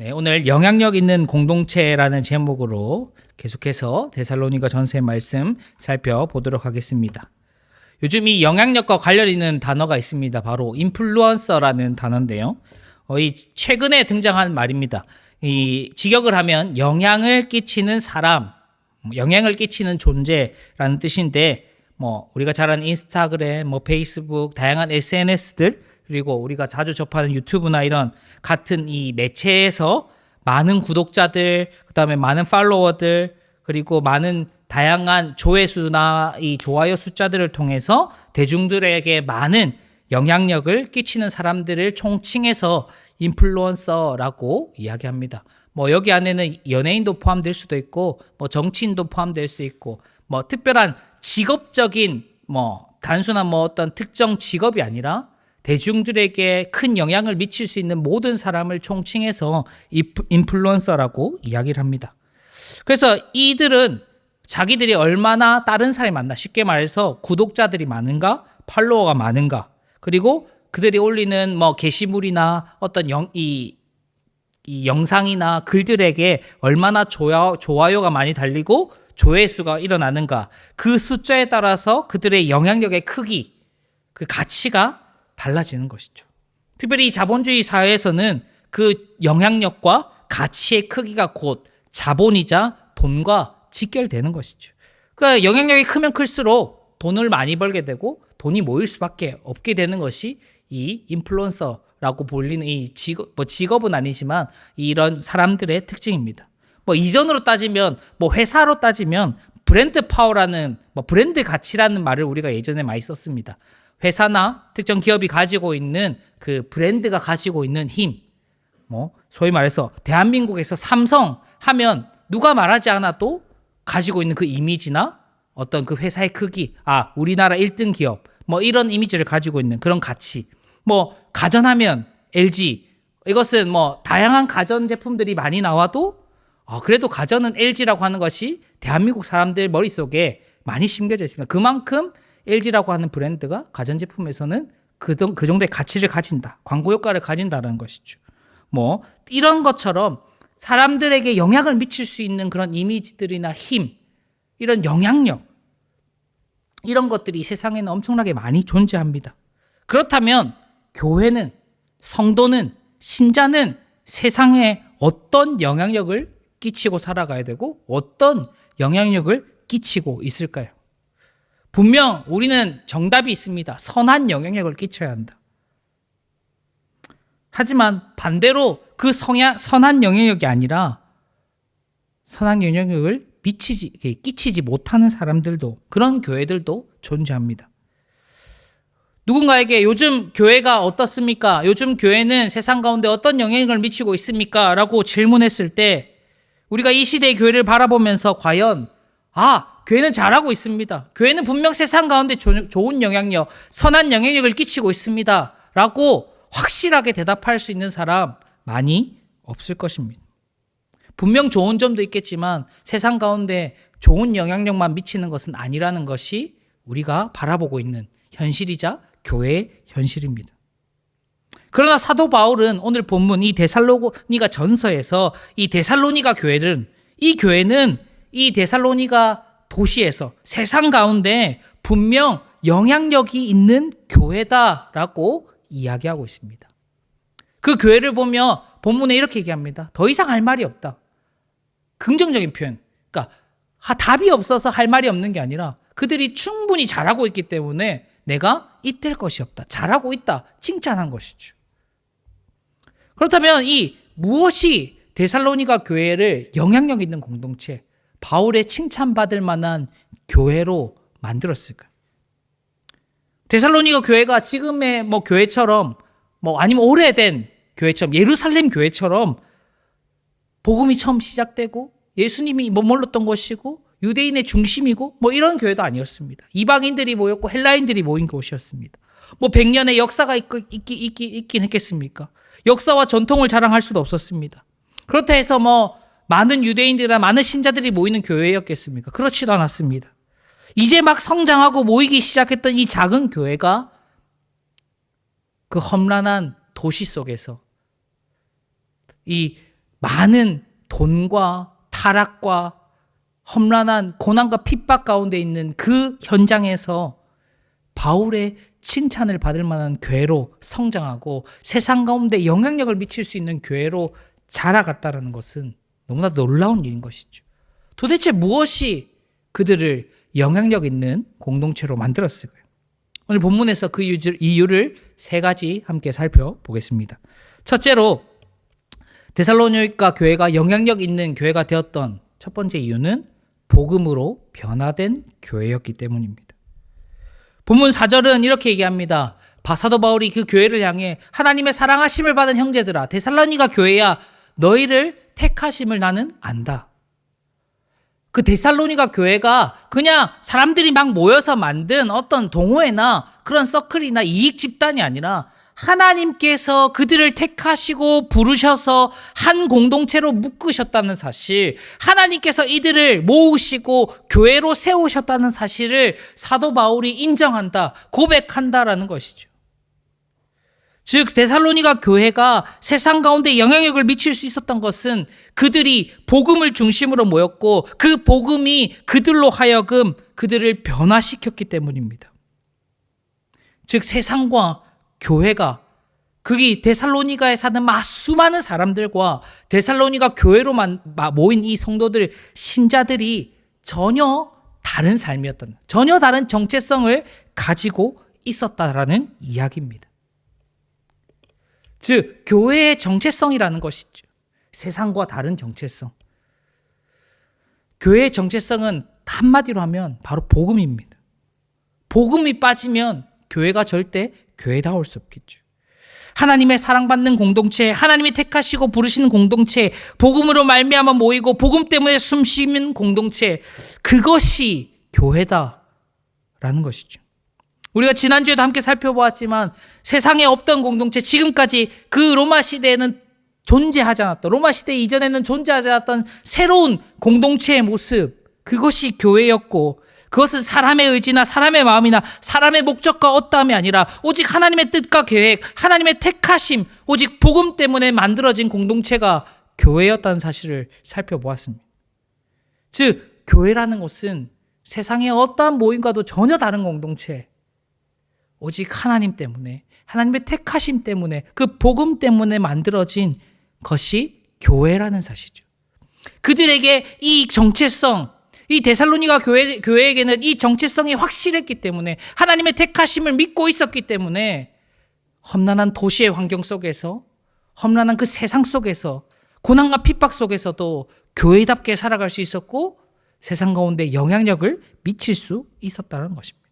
네, 오늘 영향력 있는 공동체라는 제목으로 계속해서 데살로니가 전서의 말씀 살펴보도록 하겠습니다. 요즘 이 영향력과 관련 있는 단어가 있습니다. 바로 인플루언서라는 단어인데요. 이 최근에 등장한 말입니다. 이 직역을 하면 영향을 끼치는 사람, 영향을 끼치는 존재라는 뜻인데, 우리가 잘 아는 인스타그램, 페이스북, 다양한 SNS들, 그리고 우리가 자주 접하는 유튜브나 이런 같은 이 매체에서 많은 구독자들, 그다음에 많은 팔로워들, 그리고 많은 다양한 조회수나 이 좋아요 숫자들을 통해서 대중들에게 많은 영향력을 끼치는 사람들을 총칭해서 인플루언서라고 이야기합니다. 여기 안에는 연예인도 포함될 수도 있고, 정치인도 포함될 수 있고, 특별한 직업적인 단순한 어떤 특정 직업이 아니라 대중들에게 큰 영향을 미칠 수 있는 모든 사람을 총칭해서 인플루언서라고 이야기를 합니다. 그래서 이들은 자기들이 얼마나 다른 사람이 많나, 쉽게 말해서 구독자들이 많은가, 팔로워가 많은가, 그리고 그들이 올리는 게시물이나 어떤 이 영상이나 글들에게 얼마나 좋아요가 많이 달리고 조회수가 일어나는가, 그 숫자에 따라서 그들의 영향력의 크기, 그 가치가 달라지는 것이죠. 특별히 이 자본주의 사회에서는 그 영향력과 가치의 크기가 곧 자본이자 돈과 직결되는 것이죠. 그러니까 영향력이 크면 클수록 돈을 많이 벌게 되고 돈이 모일 수밖에 없게 되는 것이 이 인플루언서라고 불리는 이 직업은 아니지만 이런 사람들의 특징입니다. 이전으로 따지면 회사로 따지면 브랜드 파워라는 브랜드 가치라는 말을 우리가 예전에 많이 썼습니다. 회사나 특정 기업이 가지고 있는 그 브랜드가 가지고 있는 힘, 소위 말해서 대한민국에서 삼성 하면 누가 말하지 않아도 가지고 있는 그 이미지나 어떤 그 회사의 크기, 우리나라 1등 기업, 이런 이미지를 가지고 있는 그런 가치. 가전하면 LG, 이것은 다양한 가전 제품들이 많이 나와도 그래도 가전은 LG라고 하는 것이 대한민국 사람들 머릿속에 많이 심겨져 있습니다. 그만큼 LG라고 하는 브랜드가 가전제품에서는 그 정도의 가치를 가진다. 광고 효과를 가진다는 것이죠. 이런 것처럼 사람들에게 영향을 미칠 수 있는 그런 이미지들이나 힘, 이런 영향력, 이런 것들이 이 세상에는 엄청나게 많이 존재합니다. 그렇다면 교회는, 성도는, 신자는 세상에 어떤 영향력을 끼치고 살아가야 되고 어떤 영향력을 끼치고 있을까요? 분명 우리는 정답이 있습니다. 선한 영향력을 끼쳐야 한다. 하지만 반대로 그 선한 영향력이 아니라 선한 영향력을 끼치지 못하는 사람들도, 그런 교회들도 존재합니다. 누군가에게 요즘 교회가 어떻습니까? 요즘 교회는 세상 가운데 어떤 영향력을 미치고 있습니까? 라고 질문했을 때 우리가 이 시대의 교회를 바라보면서 과연 교회는 잘하고 있습니다. 교회는 분명 세상 가운데 좋은 영향력, 선한 영향력을 끼치고 있습니다. 라고 확실하게 대답할 수 있는 사람 많이 없을 것입니다. 분명 좋은 점도 있겠지만 세상 가운데 좋은 영향력만 미치는 것은 아니라는 것이 우리가 바라보고 있는 현실이자 교회의 현실입니다. 그러나 사도 바울은 오늘 본문 이 데살로니가 전서에서 이 데살로니가 교회는 이 데살로니가 도시에서 세상 가운데 분명 영향력이 있는 교회다라고 이야기하고 있습니다. 그 교회를 보며 본문에 이렇게 얘기합니다. 더 이상 할 말이 없다. 긍정적인 표현. 그러니까 답이 없어서 할 말이 없는 게 아니라 그들이 충분히 잘하고 있기 때문에 내가 잇댈 것이 없다. 잘하고 있다. 칭찬한 것이죠. 그렇다면 무엇이 데살로니가 교회를 영향력 있는 공동체, 바울의 칭찬받을 만한 교회로 만들었을까요? 데살로니가 교회가 지금의 교회처럼 아니면 오래된 교회처럼 예루살렘 교회처럼 복음이 처음 시작되고 예수님이 머물렀던 것이고 유대인의 중심이고 이런 교회도 아니었습니다. 이방인들이 모였고 헬라인들이 모인 곳이었습니다. 100년의 역사가 있긴 했겠습니까? 역사와 전통을 자랑할 수도 없었습니다. 그렇다 해서 많은 유대인들이나 많은 신자들이 모이는 교회였겠습니까? 그렇지도 않았습니다. 이제 막 성장하고 모이기 시작했던 이 작은 교회가 그 험난한 도시 속에서 이 많은 돈과 타락과 험난한 고난과 핍박 가운데 있는 그 현장에서 바울의 칭찬을 받을 만한 교회로 성장하고 세상 가운데 영향력을 미칠 수 있는 교회로 자라갔다는 것은 너무나 놀라운 일인 것이죠. 도대체 무엇이 그들을 영향력 있는 공동체로 만들었을까요? 오늘 본문에서 그 이유를 세 가지 함께 살펴보겠습니다. 첫째로 데살로니가 교회가 영향력 있는 교회가 되었던 첫 번째 이유는 복음으로 변화된 교회였기 때문입니다. 본문 4절은 이렇게 얘기합니다. 사도 바울이 그 교회를 향해 하나님의 사랑하심을 받은 형제들아, 데살로니가 교회야, 너희를 택하심을 나는 안다. 그 데살로니가 교회가 그냥 사람들이 막 모여서 만든 어떤 동호회나 그런 서클이나 이익 집단이 아니라 하나님께서 그들을 택하시고 부르셔서 한 공동체로 묶으셨다는 사실, 하나님께서 이들을 모으시고 교회로 세우셨다는 사실을 사도 바울이 인정한다, 고백한다라는 것이죠. 즉 데살로니가 교회가 세상 가운데 영향력을 미칠 수 있었던 것은 그들이 복음을 중심으로 모였고 그 복음이 그들로 하여금 그들을 변화시켰기 때문입니다. 즉 세상과 교회가 거기 데살로니가에 사는 수많은 사람들과 데살로니가 교회로 모인 이 성도들, 신자들이 전혀 다른 삶이었던, 전혀 다른 정체성을 가지고 있었다라는 이야기입니다. 즉 교회의 정체성이라는 것이죠. 세상과 다른 정체성. 교회의 정체성은 한마디로 하면 바로 복음입니다. 복음이 빠지면 교회가 절대 교회다울 수 없겠죠. 하나님의 사랑받는 공동체, 하나님이 택하시고 부르시는 공동체, 복음으로 말미암아 모이고 복음 때문에 숨쉬는 공동체, 그것이 교회다라는 것이죠. 우리가 지난주에도 함께 살펴보았지만 세상에 없던 공동체, 지금까지 그 로마 시대에는 존재하지 않았던, 로마 시대 이전에는 존재하지 않았던 새로운 공동체의 모습, 그것이 교회였고, 그것은 사람의 의지나 사람의 마음이나 사람의 목적과 어떠함이 아니라 오직 하나님의 뜻과 계획, 하나님의 택하심, 오직 복음 때문에 만들어진 공동체가 교회였다는 사실을 살펴보았습니다. 즉 교회라는 것은 세상의 어떠한 모임과도 전혀 다른 공동체, 오직 하나님 때문에, 하나님의 택하심 때문에, 그 복음 때문에 만들어진 것이 교회라는 사실이죠. 그들에게 이 정체성, 이 데살로니가 교회에게는 이 정체성이 확실했기 때문에, 하나님의 택하심을 믿고 있었기 때문에 험난한 도시의 환경 속에서, 험난한 그 세상 속에서, 고난과 핍박 속에서도 교회답게 살아갈 수 있었고 세상 가운데 영향력을 미칠 수 있었다는 것입니다.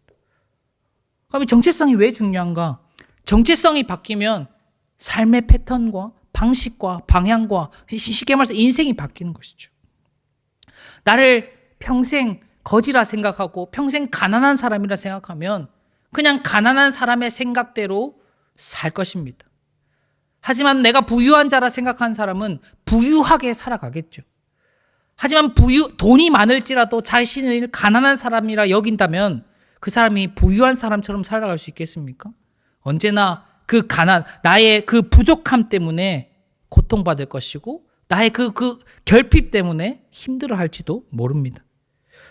그럼 정체성이 왜 중요한가? 정체성이 바뀌면 삶의 패턴과 방식과 방향과 쉽게 말해서 인생이 바뀌는 것이죠. 나를 평생 거지라 생각하고 평생 가난한 사람이라 생각하면 그냥 가난한 사람의 생각대로 살 것입니다. 하지만 내가 부유한 자라 생각한 사람은 부유하게 살아가겠죠. 하지만 돈이 많을지라도 자신을 가난한 사람이라 여긴다면 그 사람이 부유한 사람처럼 살아갈 수 있겠습니까? 언제나 그 나의 그 부족함 때문에 고통받을 것이고 나의 그 결핍 때문에 힘들어할지도 모릅니다.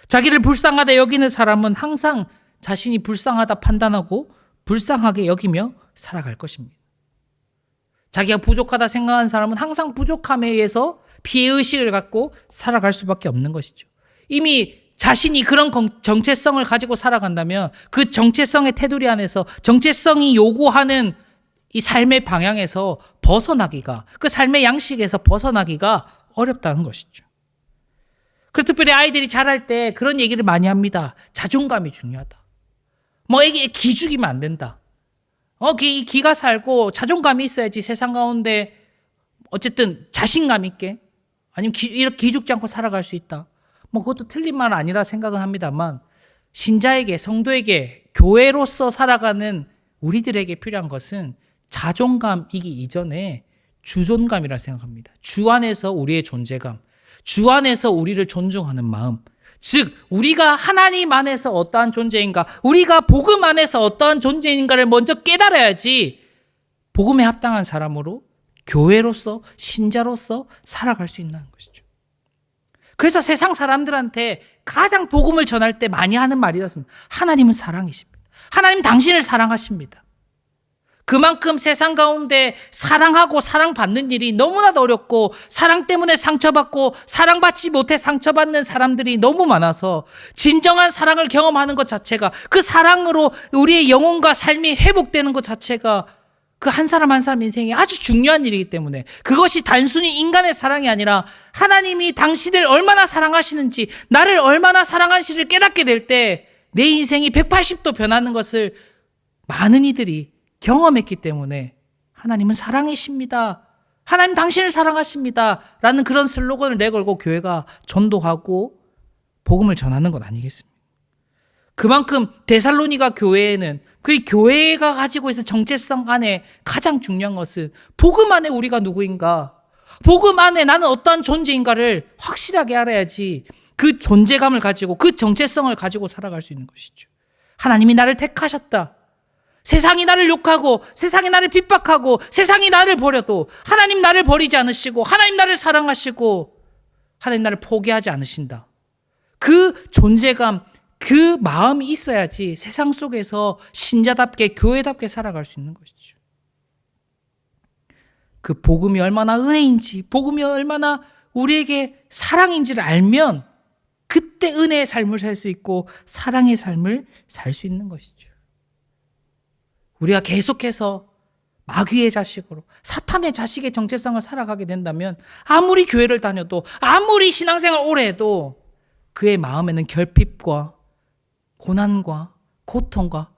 자기를 불쌍하다 여기는 사람은 항상 자신이 불쌍하다 판단하고 불쌍하게 여기며 살아갈 것입니다. 자기가 부족하다 생각하는 사람은 항상 부족함에 의해서 피해의식을 갖고 살아갈 수밖에 없는 것이죠. 이미 자신이 그런 정체성을 가지고 살아간다면 그 정체성의 테두리 안에서 정체성이 요구하는 이 삶의 방향에서 벗어나기가, 그 삶의 양식에서 벗어나기가 어렵다는 것이죠. 그래서 특별히 아이들이 자랄 때 그런 얘기를 많이 합니다. 자존감이 중요하다. 애기 기죽이면 안 된다. 기가 살고 자존감이 있어야지 세상 가운데 어쨌든 자신감 있게, 아니면 이렇게 기죽지 않고 살아갈 수 있다. 그것도 틀린 말 아니라 생각은 합니다만, 신자에게, 성도에게, 교회로서 살아가는 우리들에게 필요한 것은 자존감이기 이전에 주존감이라 생각합니다. 주 안에서 우리의 존재감, 주 안에서 우리를 존중하는 마음, 즉 우리가 하나님 안에서 어떠한 존재인가, 우리가 복음 안에서 어떠한 존재인가를 먼저 깨달아야지 복음에 합당한 사람으로, 교회로서, 신자로서 살아갈 수 있는 것이죠. 그래서 세상 사람들한테 가장 복음을 전할 때 많이 하는 말이었습니다. 하나님은 사랑이십니다. 하나님 당신을 사랑하십니다. 그만큼 세상 가운데 사랑하고 사랑받는 일이 너무나도 어렵고, 사랑 때문에 상처받고 사랑받지 못해 상처받는 사람들이 너무 많아서 진정한 사랑을 경험하는 것 자체가, 그 사랑으로 우리의 영혼과 삶이 회복되는 것 자체가 그 한 사람 한 사람 인생에 아주 중요한 일이기 때문에, 그것이 단순히 인간의 사랑이 아니라 하나님이 당신을 얼마나 사랑하시는지, 나를 얼마나 사랑하시는지를 깨닫게 될 때 내 인생이 180도 변하는 것을 많은 이들이 경험했기 때문에, 하나님은 사랑이십니다, 하나님 당신을 사랑하십니다 라는 그런 슬로건을 내걸고 교회가 전도하고 복음을 전하는 것 아니겠습니까? 그만큼 데살로니가 교회에는, 그 교회가 가지고 있는 정체성 안에 가장 중요한 것은 복음 안에 우리가 누구인가, 복음 안에 나는 어떠한 존재인가를 확실하게 알아야지 그 존재감을 가지고, 그 정체성을 가지고 살아갈 수 있는 것이죠. 하나님이 나를 택하셨다. 세상이 나를 욕하고 세상이 나를 핍박하고 세상이 나를 버려도 하나님 나를 버리지 않으시고 하나님 나를 사랑하시고 하나님 나를 포기하지 않으신다. 그 존재감, 그 마음이 있어야지 세상 속에서 신자답게, 교회답게 살아갈 수 있는 것이죠. 그 복음이 얼마나 은혜인지, 복음이 얼마나 우리에게 사랑인지를 알면 그때 은혜의 삶을 살 수 있고 사랑의 삶을 살 수 있는 것이죠. 우리가 계속해서 마귀의 자식으로, 사탄의 자식의 정체성을 살아가게 된다면 아무리 교회를 다녀도, 아무리 신앙생활 오래 해도 그의 마음에는 결핍과 고난과 고통과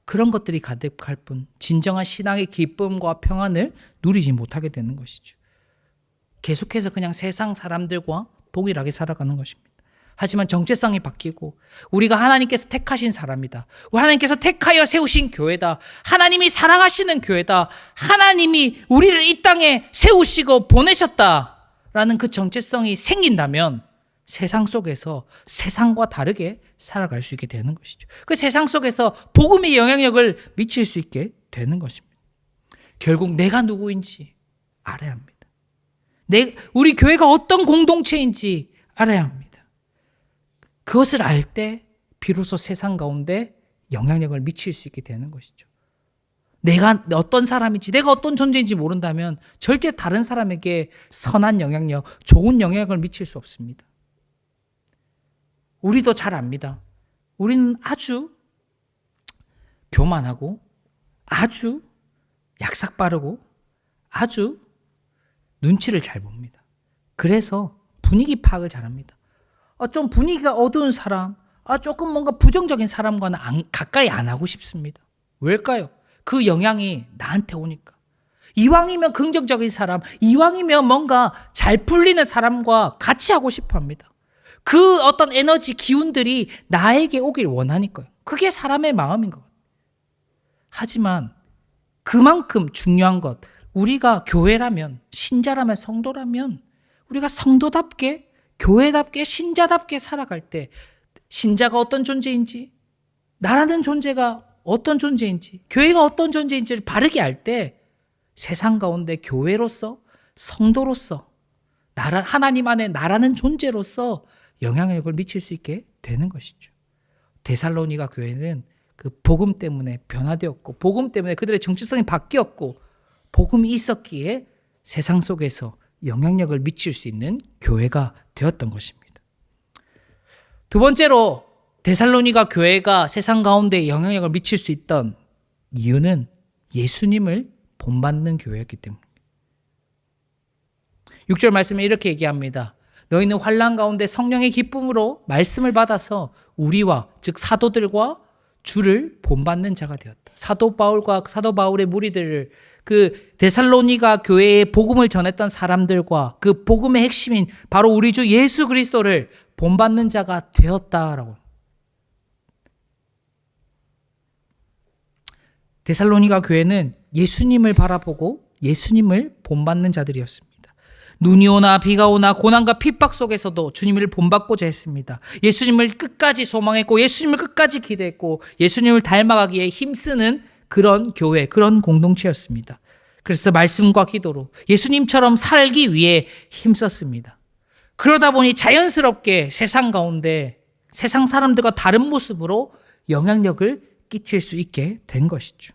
그런 것들이 가득할 뿐 진정한 신앙의 기쁨과 평안을 누리지 못하게 되는 것이죠. 계속해서 그냥 세상 사람들과 동일하게 살아가는 것입니다. 하지만 정체성이 바뀌고 우리가 하나님께서 택하신 사람이다, 하나님께서 택하여 세우신 교회다, 하나님이 사랑하시는 교회다, 하나님이 우리를 이 땅에 세우시고 보내셨다라는 그 정체성이 생긴다면 세상 속에서 세상과 다르게 살아갈 수 있게 되는 것이죠. 그 세상 속에서 복음의 영향력을 미칠 수 있게 되는 것입니다. 결국 내가 누구인지 알아야 합니다. 우리 교회가 어떤 공동체인지 알아야 합니다. 그것을 알 때 비로소 세상 가운데 영향력을 미칠 수 있게 되는 것이죠. 내가 어떤 사람인지, 내가 어떤 존재인지 모른다면 절대 다른 사람에게 선한 영향력, 좋은 영향력을 미칠 수 없습니다. 우리도 잘 압니다. 우리는 아주 교만하고 아주 약삭 빠르고 아주 눈치를 잘 봅니다. 그래서 분위기 파악을 잘합니다. 좀 분위기가 어두운 사람, 조금 뭔가 부정적인 사람과는 가까이 안 하고 싶습니다. 왜일까요? 그 영향이 나한테 오니까. 이왕이면 긍정적인 사람, 이왕이면 뭔가 잘 풀리는 사람과 같이 하고 싶어 합니다. 그 어떤 에너지, 기운들이 나에게 오길 원하니까요. 그게 사람의 마음인 것 같아요. 하지만 그만큼 중요한 것, 우리가 교회라면, 신자라면, 성도라면 우리가 성도답게, 교회답게, 신자답게 살아갈 때 신자가 어떤 존재인지, 나라는 존재가 어떤 존재인지, 교회가 어떤 존재인지를 바르게 알 때 세상 가운데 교회로서, 성도로서, 하나님 안에 나라는 존재로서 영향력을 미칠 수 있게 되는 것이죠. 데살로니가 교회는 그 복음 때문에 변화되었고, 복음 때문에 그들의 정체성이 바뀌었고, 복음이 있었기에 세상 속에서 영향력을 미칠 수 있는 교회가 되었던 것입니다. 두 번째로 데살로니가 교회가 세상 가운데 영향력을 미칠 수 있던 이유는 예수님을 본받는 교회였기 때문입니다. 6절 말씀에 이렇게 얘기합니다. 너희는 환난 가운데 성령의 기쁨으로 말씀을 받아서 우리와, 즉 사도들과 주를 본받는 자가 되었다. 사도 바울과 사도 바울의 무리들을, 그 데살로니가 교회에 복음을 전했던 사람들과 그 복음의 핵심인 바로 우리 주 예수 그리스도를 본받는 자가 되었다라고. 데살로니가 교회는 예수님을 바라보고 예수님을 본받는 자들이었습니다. 눈이 오나 비가 오나 고난과 핍박 속에서도 주님을 본받고자 했습니다. 예수님을 끝까지 소망했고 예수님을 끝까지 기대했고 예수님을 닮아가기에 힘쓰는 그런 교회, 그런 공동체였습니다. 그래서 말씀과 기도로 예수님처럼 살기 위해 힘썼습니다. 그러다 보니 자연스럽게 세상 가운데 세상 사람들과 다른 모습으로 영향력을 끼칠 수 있게 된 것이죠.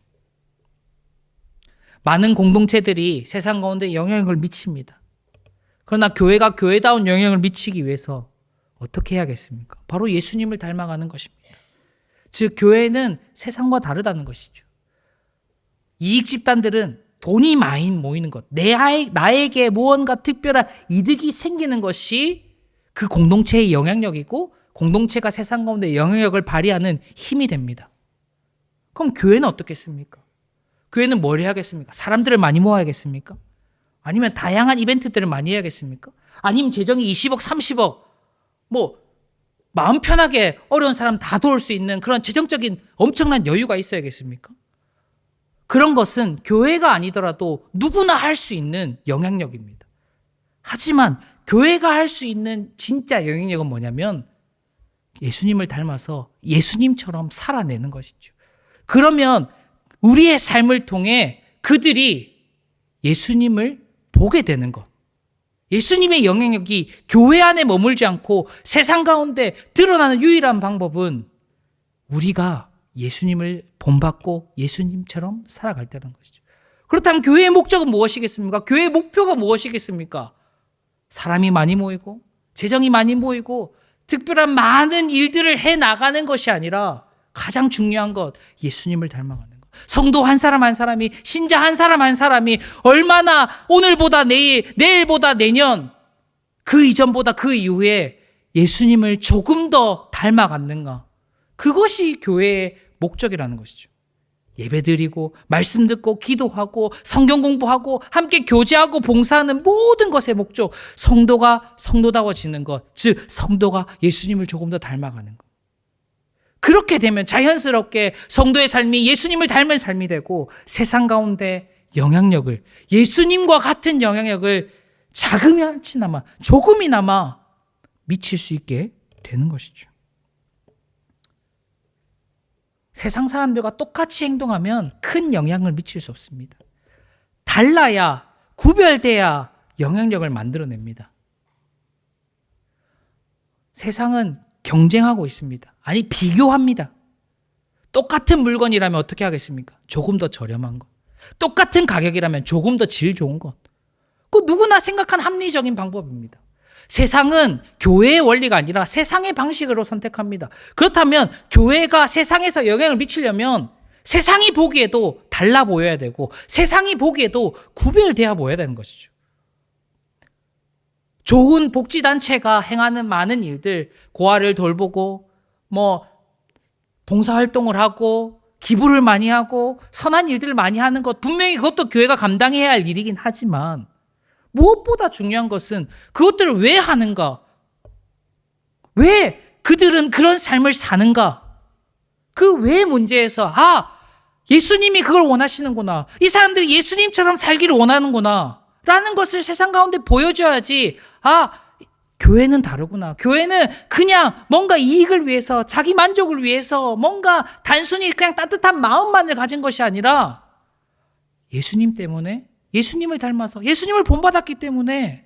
많은 공동체들이 세상 가운데 영향력을 미칩니다. 그러나 교회가 교회다운 영향을 미치기 위해서 어떻게 해야겠습니까? 바로 예수님을 닮아가는 것입니다. 즉 교회는 세상과 다르다는 것이죠. 이익 집단들은 돈이 많이 모이는 것, 나에게 무언가 특별한 이득이 생기는 것이 그 공동체의 영향력이고 공동체가 세상 가운데 영향력을 발휘하는 힘이 됩니다. 그럼 교회는 어떻겠습니까? 교회는 뭘 해야겠습니까? 사람들을 많이 모아야겠습니까? 아니면 다양한 이벤트들을 많이 해야겠습니까? 아니면 재정이 20억, 30억, 마음 편하게 어려운 사람 다 도울 수 있는 그런 재정적인 엄청난 여유가 있어야겠습니까? 그런 것은 교회가 아니더라도 누구나 할 수 있는 영향력입니다. 하지만 교회가 할 수 있는 진짜 영향력은 뭐냐면 예수님을 닮아서 예수님처럼 살아내는 것이죠. 그러면 우리의 삶을 통해 그들이 예수님을 보게 되는 것. 예수님의 영향력이 교회 안에 머물지 않고 세상 가운데 드러나는 유일한 방법은 우리가 예수님을 본받고 예수님처럼 살아갈 때라는 것이죠. 그렇다면 교회의 목적은 무엇이겠습니까? 교회의 목표가 무엇이겠습니까? 사람이 많이 모이고 재정이 많이 모이고 특별한 많은 일들을 해나가는 것이 아니라 가장 중요한 것, 예수님을 닮아가는 것. 성도 한 사람 한 사람이, 신자 한 사람 한 사람이 얼마나 오늘보다 내일, 내일보다 내년, 그 이전보다 그 이후에 예수님을 조금 더 닮아갔는가. 그것이 교회의 목적이라는 것이죠. 예배드리고 말씀 듣고 기도하고 성경 공부하고 함께 교제하고 봉사하는 모든 것의 목적, 성도가 성도다워지는 것, 즉 성도가 예수님을 조금 더 닮아가는 것. 그렇게 되면 자연스럽게 성도의 삶이 예수님을 닮은 삶이 되고 세상 가운데 영향력을, 예수님과 같은 영향력을 자그마치나마 조금이나마 미칠 수 있게 되는 것이죠. 세상 사람들과 똑같이 행동하면 큰 영향을 미칠 수 없습니다. 달라야, 구별돼야 영향력을 만들어냅니다. 세상은 경쟁하고 있습니다. 아니, 비교합니다. 똑같은 물건이라면 어떻게 하겠습니까? 조금 더 저렴한 것. 똑같은 가격이라면 조금 더 질 좋은 것. 그 누구나 생각한 합리적인 방법입니다. 세상은 교회의 원리가 아니라 세상의 방식으로 선택합니다. 그렇다면 교회가 세상에서 영향을 미치려면 세상이 보기에도 달라 보여야 되고 세상이 보기에도 구별되어 보여야 되는 것이죠. 좋은 복지단체가 행하는 많은 일들, 고아를 돌보고 봉사활동을 하고 기부를 많이 하고 선한 일들을 많이 하는 것, 분명히 그것도 교회가 감당해야 할 일이긴 하지만 무엇보다 중요한 것은 그것들을 왜 하는가? 왜 그들은 그런 삶을 사는가? 그 왜 문제에서 예수님이 그걸 원하시는구나. 이 사람들이 예수님처럼 살기를 원하는구나. 라는 것을 세상 가운데 보여줘야지 교회는 다르구나. 교회는 그냥 뭔가 이익을 위해서, 자기 만족을 위해서 뭔가 단순히 그냥 따뜻한 마음만을 가진 것이 아니라 예수님 때문에, 예수님을 닮아서 예수님을 본받았기 때문에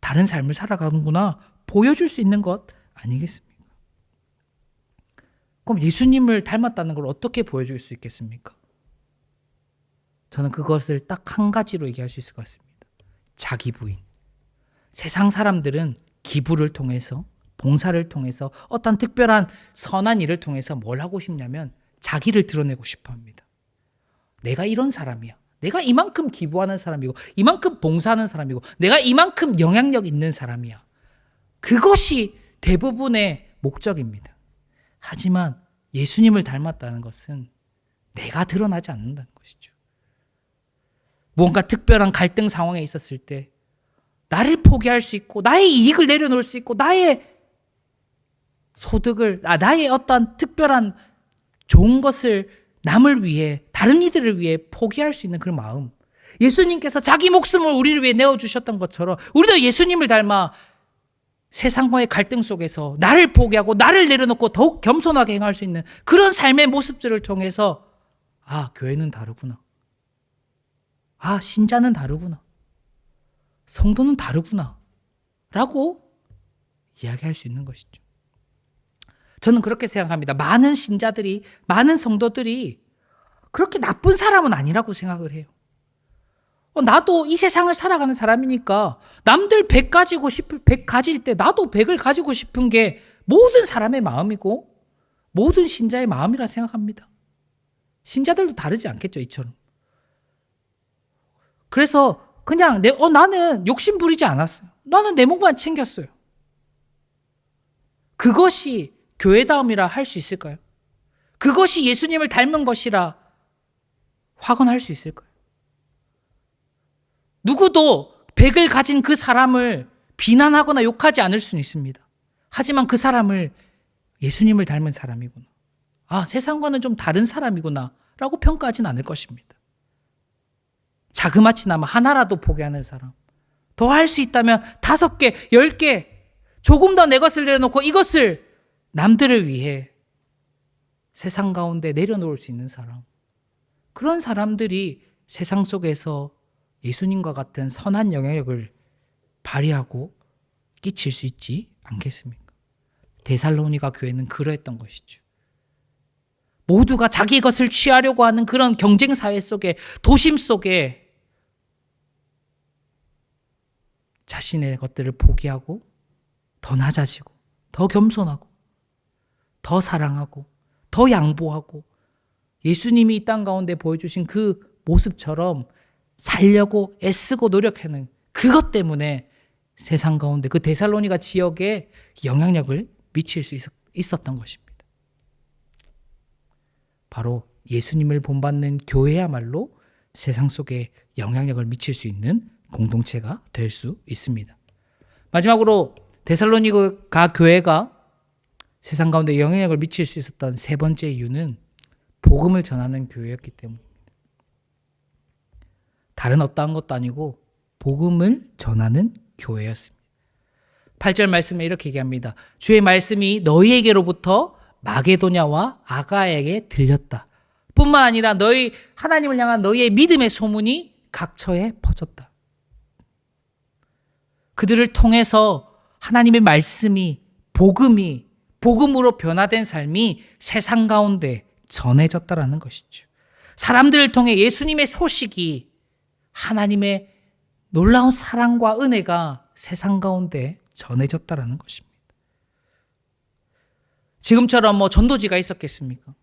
다른 삶을 살아가는구나 보여줄 수 있는 것 아니겠습니까? 그럼 예수님을 닮았다는 걸 어떻게 보여줄 수 있겠습니까? 저는 그것을 딱 한 가지로 얘기할 수 있을 것 같습니다. 자기 부인. 세상 사람들은 기부를 통해서, 봉사를 통해서, 어떤 특별한 선한 일을 통해서 뭘 하고 싶냐면 자기를 드러내고 싶어 합니다. 내가 이런 사람이야. 내가 이만큼 기부하는 사람이고 이만큼 봉사하는 사람이고 내가 이만큼 영향력 있는 사람이야. 그것이 대부분의 목적입니다. 하지만 예수님을 닮았다는 것은 내가 드러나지 않는다는 것이죠. 무언가 특별한 갈등 상황에 있었을 때 나를 포기할 수 있고 나의 이익을 내려놓을 수 있고 나의 소득을, 나의 어떤 특별한 좋은 것을 남을 위해, 다른 이들을 위해 포기할 수 있는 그런 마음. 예수님께서 자기 목숨을 우리를 위해 내어주셨던 것처럼 우리도 예수님을 닮아 세상과의 갈등 속에서 나를 포기하고 나를 내려놓고 더욱 겸손하게 행할 수 있는 그런 삶의 모습들을 통해서 교회는 다르구나. 아, 신자는 다르구나. 성도는 다르구나. 라고 이야기할 수 있는 것이죠. 저는 그렇게 생각합니다. 많은 신자들이, 많은 성도들이 그렇게 나쁜 사람은 아니라고 생각을 해요. 나도 이 세상을 살아가는 사람이니까 남들 100 가질 때 나도 100을 가지고 싶은 게 모든 사람의 마음이고 모든 신자의 마음이라 생각합니다. 신자들도 다르지 않겠죠, 이처럼. 그래서 그냥 나는 욕심 부리지 않았어요. 나는 내 목만 챙겼어요. 그것이 교회다움이라 할 수 있을까요? 그것이 예수님을 닮은 것이라 확언할 수 있을까요? 누구도 100을 가진 그 사람을 비난하거나 욕하지 않을 수는 있습니다. 하지만 그 사람을 예수님을 닮은 사람이구나. 아, 세상과는 좀 다른 사람이구나. 라고 평가하진 않을 것입니다. 자그마치나마 하나라도 포기하는 사람. 더 할 수 있다면 5개, 10개, 조금 더 내 것을 내려놓고 이것을 남들을 위해 세상 가운데 내려놓을 수 있는 사람. 그런 사람들이 세상 속에서 예수님과 같은 선한 영향력을 발휘하고 끼칠 수 있지 않겠습니까? 데살로니가 교회는 그러했던 것이죠. 모두가 자기 것을 취하려고 하는 그런 경쟁 사회 속에, 도심 속에 자신의 것들을 포기하고 더 낮아지고 더 겸손하고 더 사랑하고 더 양보하고 예수님이 이 땅 가운데 보여주신 그 모습처럼 살려고 애쓰고 노력하는 그것 때문에 세상 가운데 그 데살로니가 지역에 영향력을 미칠 수 있었던 것입니다. 바로 예수님을 본받는 교회야말로 세상 속에 영향력을 미칠 수 있는 공동체가 될 수 있습니다. 마지막으로 데살로니가 교회가 세상 가운데 영향력을 미칠 수 있었던 세 번째 이유는 복음을 전하는 교회였기 때문입니다. 다른 어떠한 것도 아니고 복음을 전하는 교회였습니다. 8절 말씀에 이렇게 얘기합니다. 주의 말씀이 너희에게로부터 마게도냐와 아가야에게 들렸다. 뿐만 아니라 너희 하나님을 향한 너희의 믿음의 소문이 각처에 퍼졌다. 그들을 통해서 하나님의 말씀이 복음으로 변화된 삶이 세상 가운데 전해졌다라는 것이죠. 사람들을 통해 예수님의 소식이 하나님의 놀라운 사랑과 은혜가 세상 가운데 전해졌다라는 것입니다. 지금처럼 전도지가 있었겠습니까?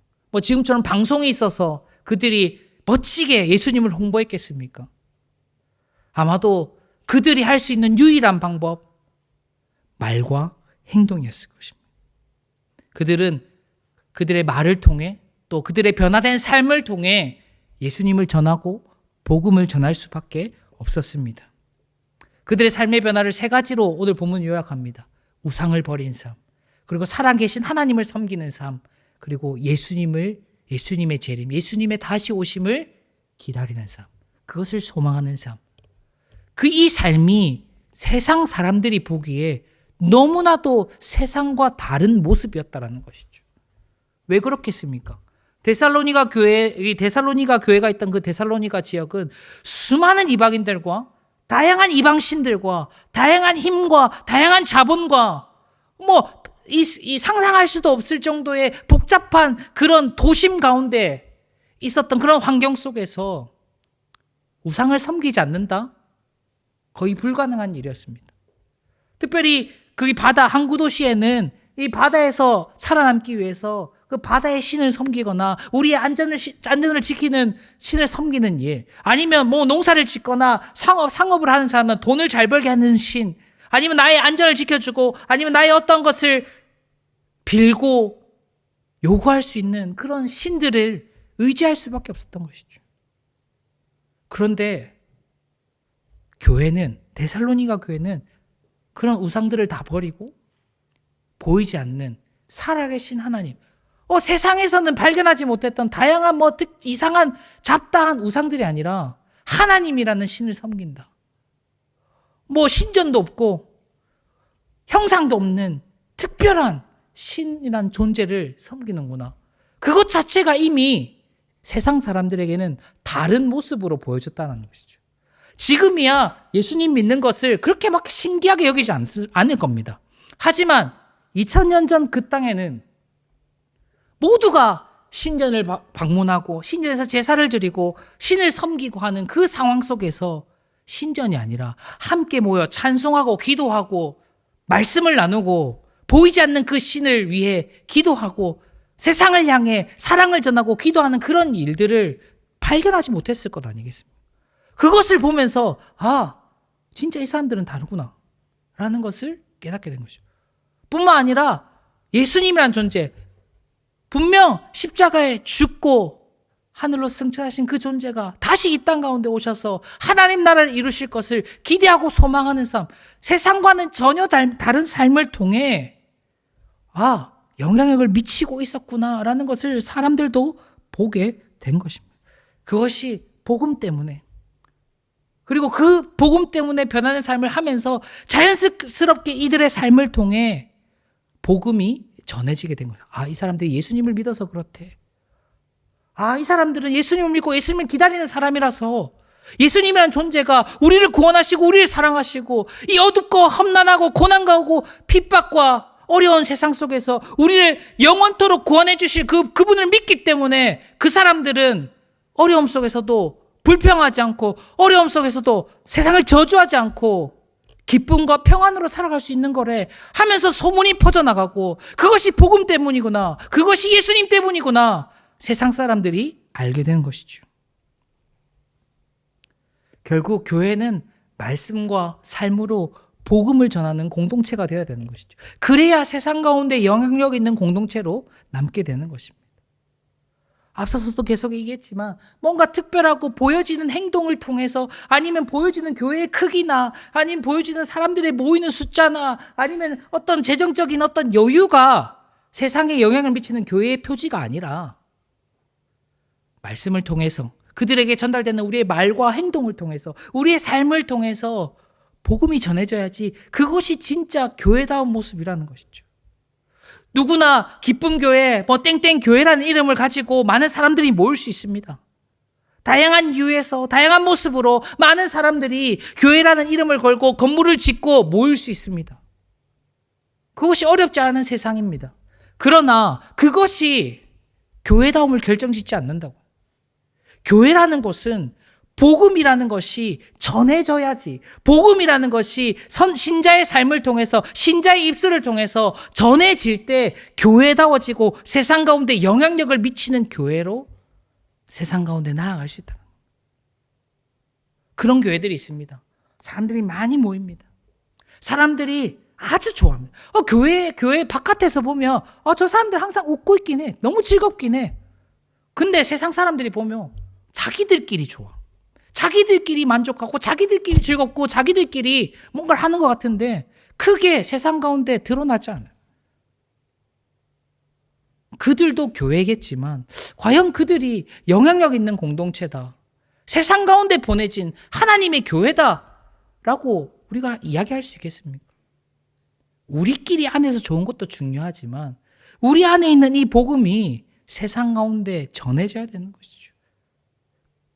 지금처럼 방송이 있어서 그들이 멋지게 예수님을 홍보했겠습니까? 아마도 그들이 할 수 있는 유일한 방법, 말과 행동이었을 것입니다. 그들은 그들의 말을 통해 또 그들의 변화된 삶을 통해 예수님을 전하고 복음을 전할 수밖에 없었습니다. 그들의 삶의 변화를 3가지로 오늘 본문 요약합니다. 우상을 버린 삶, 그리고 살아계신 하나님을 섬기는 삶, 그리고 예수님의 재림, 예수님의 다시 오심을 기다리는 삶, 그것을 소망하는 삶. 이 삶이 세상 사람들이 보기에 너무나도 세상과 다른 모습이었다라는 것이죠. 왜 그렇겠습니까? 데살로니가 교회가 있던 그 데살로니가 지역은 수많은 이방인들과 다양한 이방신들과 다양한 힘과 다양한 자본과 이 상상할 수도 없을 정도의 복잡한 그런 도심 가운데 있었던 그런 환경 속에서 우상을 섬기지 않는다? 거의 불가능한 일이었습니다. 특별히 그 바다 항구 도시에는 이 바다에서 살아남기 위해서 그 바다의 신을 섬기거나 우리의 안전을 지키는 신을 섬기는 일, 아니면 농사를 짓거나 상업을 하는 사람은 돈을 잘 벌게 하는 신, 아니면 나의 안전을 지켜주고 아니면 나의 어떤 것을 빌고 요구할 수 있는 그런 신들을 의지할 수밖에 없었던 것이죠. 그런데 데살로니가 교회는 그런 우상들을 다 버리고 보이지 않는 살아계신 하나님, 세상에서는 발견하지 못했던 다양한 이상한 잡다한 우상들이 아니라 하나님이라는 신을 섬긴다. 신전도 없고 형상도 없는 특별한 신이란 존재를 섬기는구나. 그것 자체가 이미 세상 사람들에게는 다른 모습으로 보여줬다는 것이죠. 지금이야 예수님 믿는 것을 그렇게 막 신기하게 여기지 않을 겁니다. 하지만 2000년 전 그 땅에는 모두가 신전을 방문하고 신전에서 제사를 드리고 신을 섬기고 하는 그 상황 속에서 신전이 아니라 함께 모여 찬송하고 기도하고 말씀을 나누고 보이지 않는 그 신을 위해 기도하고 세상을 향해 사랑을 전하고 기도하는 그런 일들을 발견하지 못했을 것 아니겠습니까? 그것을 보면서 진짜 이 사람들은 다르구나 라는 것을 깨닫게 된 것이죠. 뿐만 아니라 예수님이란 존재, 분명 십자가에 죽고 하늘로 승천하신 그 존재가 다시 이 땅 가운데 오셔서 하나님 나라를 이루실 것을 기대하고 소망하는 삶, 세상과는 전혀 다른 삶을 통해 영향력을 미치고 있었구나라는 것을 사람들도 보게 된 것입니다. 그것이 복음 때문에, 그리고 그 복음 때문에 변하는 삶을 하면서 자연스럽게 이들의 삶을 통해 복음이 전해지게 된 거예요. 이 사람들이 예수님을 믿어서 그렇대. 이 사람들은 예수님을 믿고 예수님을 기다리는 사람이라서 예수님이라는 존재가 우리를 구원하시고 우리를 사랑하시고 이 어둡고 험난하고 고난가고 핍박과 어려운 세상 속에서 우리를 영원토록 구원해 주실 그분을 믿기 때문에 그 사람들은 어려움 속에서도 불평하지 않고 어려움 속에서도 세상을 저주하지 않고 기쁨과 평안으로 살아갈 수 있는 거래 하면서 소문이 퍼져나가고 그것이 복음 때문이구나, 그것이 예수님 때문이구나 세상 사람들이 알게 되는 것이죠. 결국 교회는 말씀과 삶으로 복음을 전하는 공동체가 되어야 되는 것이죠. 그래야 세상 가운데 영향력 있는 공동체로 남게 되는 것입니다. 앞서서도 계속 얘기했지만 뭔가 특별하고 보여지는 행동을 통해서 아니면 보여지는 교회의 크기나 아니면 보여지는 사람들의 모이는 숫자나 아니면 어떤 재정적인 어떤 여유가 세상에 영향을 미치는 교회의 표지가 아니라 말씀을 통해서 그들에게 전달되는 우리의 말과 행동을 통해서 우리의 삶을 통해서 복음이 전해져야지 그것이 진짜 교회다운 모습이라는 것이죠. 누구나 기쁨 교회, 땡땡 교회라는 이름을 가지고 많은 사람들이 모일 수 있습니다. 다양한 이유에서 다양한 모습으로 많은 사람들이 교회라는 이름을 걸고 건물을 짓고 모일 수 있습니다. 그것이 어렵지 않은 세상입니다. 그러나 그것이 교회다움을 결정짓지 않는다고. 교회라는 곳은 복음이라는 것이 전해져야지, 복음이라는 것이 신자의 삶을 통해서 신자의 입술을 통해서 전해질 때 교회다워지고 세상 가운데 영향력을 미치는 교회로 세상 가운데 나아갈 수 있다. 그런 교회들이 있습니다. 사람들이 많이 모입니다. 사람들이 아주 좋아합니다. 교회 바깥에서 보면 저 사람들 항상 웃고 있긴 해. 너무 즐겁긴 해. 근데 세상 사람들이 보면 자기들끼리 좋아. 자기들끼리 만족하고 자기들끼리 즐겁고 자기들끼리 뭔가를 하는 것 같은데 크게 세상 가운데 드러나지 않아요. 그들도 교회겠지만 과연 그들이 영향력 있는 공동체다, 세상 가운데 보내진 하나님의 교회다라고 우리가 이야기할 수 있겠습니까? 우리끼리 안에서 좋은 것도 중요하지만 우리 안에 있는 이 복음이 세상 가운데 전해져야 되는 것이죠.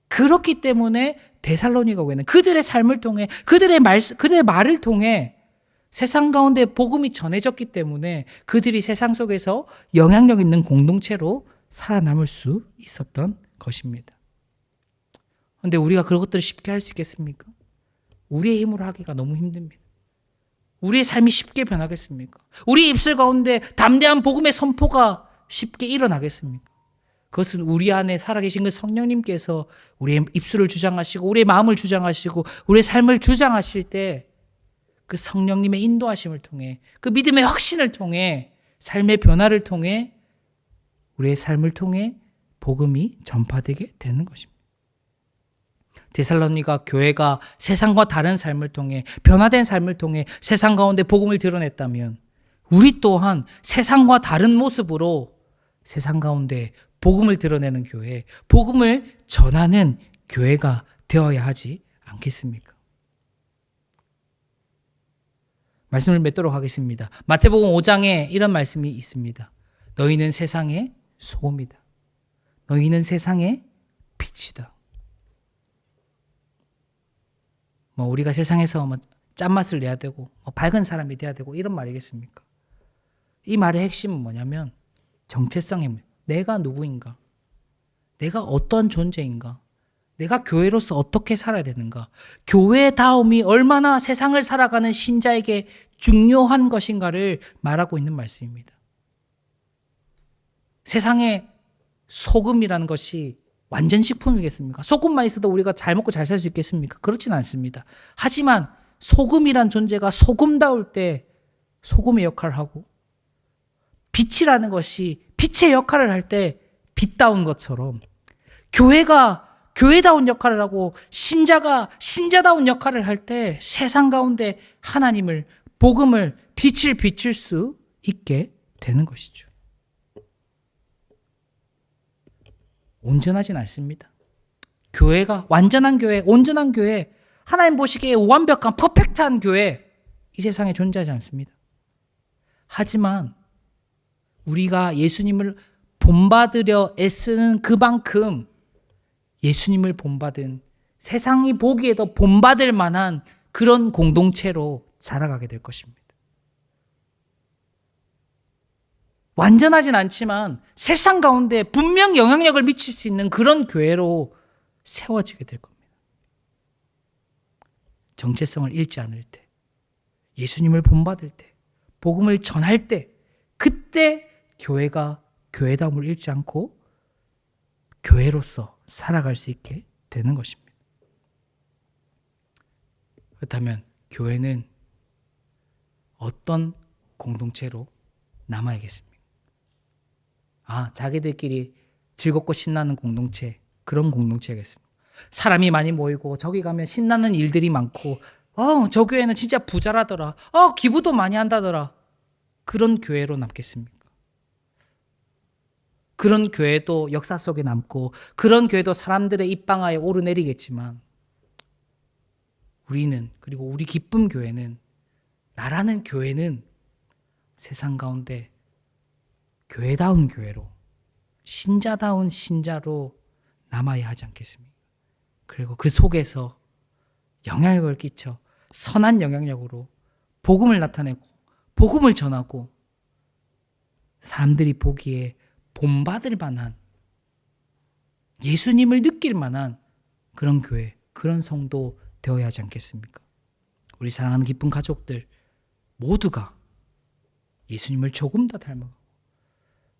그렇기 때문에 데살로니가 교회는 그들의 삶을 통해 그들의 말을 통해 세상 가운데 복음이 전해졌기 때문에 그들이 세상 속에서 영향력 있는 공동체로 살아남을 수 있었던 것입니다. 그런데 우리가 그런 것들을 쉽게 할 수 있겠습니까? 우리의 힘으로 하기가 너무 힘듭니다. 우리의 삶이 쉽게 변하겠습니까? 우리 입술 가운데 담대한 복음의 선포가 쉽게 일어나겠습니까? 그것은 우리 안에 살아계신 그 성령님께서 우리의 입술을 주장하시고 우리의 마음을 주장하시고 우리의 삶을 주장하실 때 그 성령님의 인도하심을 통해 그 믿음의 확신을 통해 삶의 변화를 통해 우리의 삶을 통해 복음이 전파되게 되는 것입니다. 데살로니가 교회가 세상과 다른 삶을 통해 변화된 삶을 통해 세상 가운데 복음을 드러냈다면 우리 또한 세상과 다른 모습으로 세상 가운데 복음을 드러내는 교회, 복음을 전하는 교회가 되어야 하지 않겠습니까? 말씀을 맺도록 하겠습니다. 마태복음 5장에 이런 말씀이 있습니다. 너희는 세상의 소금이다. 너희는 세상의 빛이다. 뭐 우리가 세상에서 뭐 짠맛을 내야 되고 뭐 밝은 사람이 돼야 되고 이런 말이겠습니까? 이 말의 핵심은 뭐냐면 정체성의 문. 내가 누구인가? 내가 어떤 존재인가? 내가 교회로서 어떻게 살아야 되는가? 교회다움이 얼마나 세상을 살아가는 신자에게 중요한 것인가를 말하고 있는 말씀입니다. 세상에 소금이라는 것이 완전 식품이겠습니까? 소금만 있어도 우리가 잘 먹고 잘 살 수 있겠습니까? 그렇지는 않습니다. 하지만 소금이란 존재가 소금다울 때 소금의 역할을 하고 빛이라는 것이 빛의 역할을 할 때 빛다운 것처럼 교회가 교회다운 역할을 하고 신자가 신자다운 역할을 할 때 세상 가운데 하나님을 복음을 빛을 비출 수 있게 되는 것이죠. 온전하진 않습니다. 교회가 완전한 교회, 온전한 교회, 하나님 보시기에 완벽한 퍼펙트한 교회 이 세상에 존재하지 않습니다. 하지만 우리가 예수님을 본받으려 애쓰는 그만큼 예수님을 본받은 세상이 보기에도 본받을 만한 그런 공동체로 자라가게 될 것입니다. 완전하진 않지만 세상 가운데 분명 영향력을 미칠 수 있는 그런 교회로 세워지게 될 겁니다. 정체성을 잃지 않을 때, 예수님을 본받을 때, 복음을 전할 때, 그때 교회가 교회다움을 잃지 않고 교회로서 살아갈 수 있게 되는 것입니다. 그렇다면 교회는 어떤 공동체로 남아야겠습니까? 자기들끼리 즐겁고 신나는 공동체, 그런 공동체겠습니다. 사람이 많이 모이고 저기 가면 신나는 일들이 많고 저 교회는 진짜 부자라더라. 기부도 많이 한다더라. 그런 교회로 남겠습니까? 그런 교회도 역사 속에 남고 그런 교회도 사람들의 입방아에 오르내리겠지만 우리는, 그리고 우리 기쁨 교회는, 나라는 교회는 세상 가운데 교회다운 교회로, 신자다운 신자로 남아야 하지 않겠습니까? 그리고 그 속에서 영향력을 끼쳐 선한 영향력으로 복음을 나타내고 복음을 전하고 사람들이 보기에 본받을 만한, 예수님을 느낄 만한 그런 교회, 그런 성도 되어야 하지 않겠습니까? 우리 사랑하는 기쁜 가족들 모두가 예수님을 조금 더 닮아가고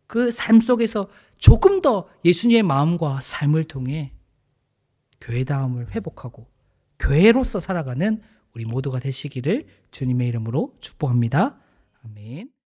그 삶 속에서 조금 더 예수님의 마음과 삶을 통해 교회다움을 회복하고 교회로서 살아가는 우리 모두가 되시기를 주님의 이름으로 축복합니다. 아멘.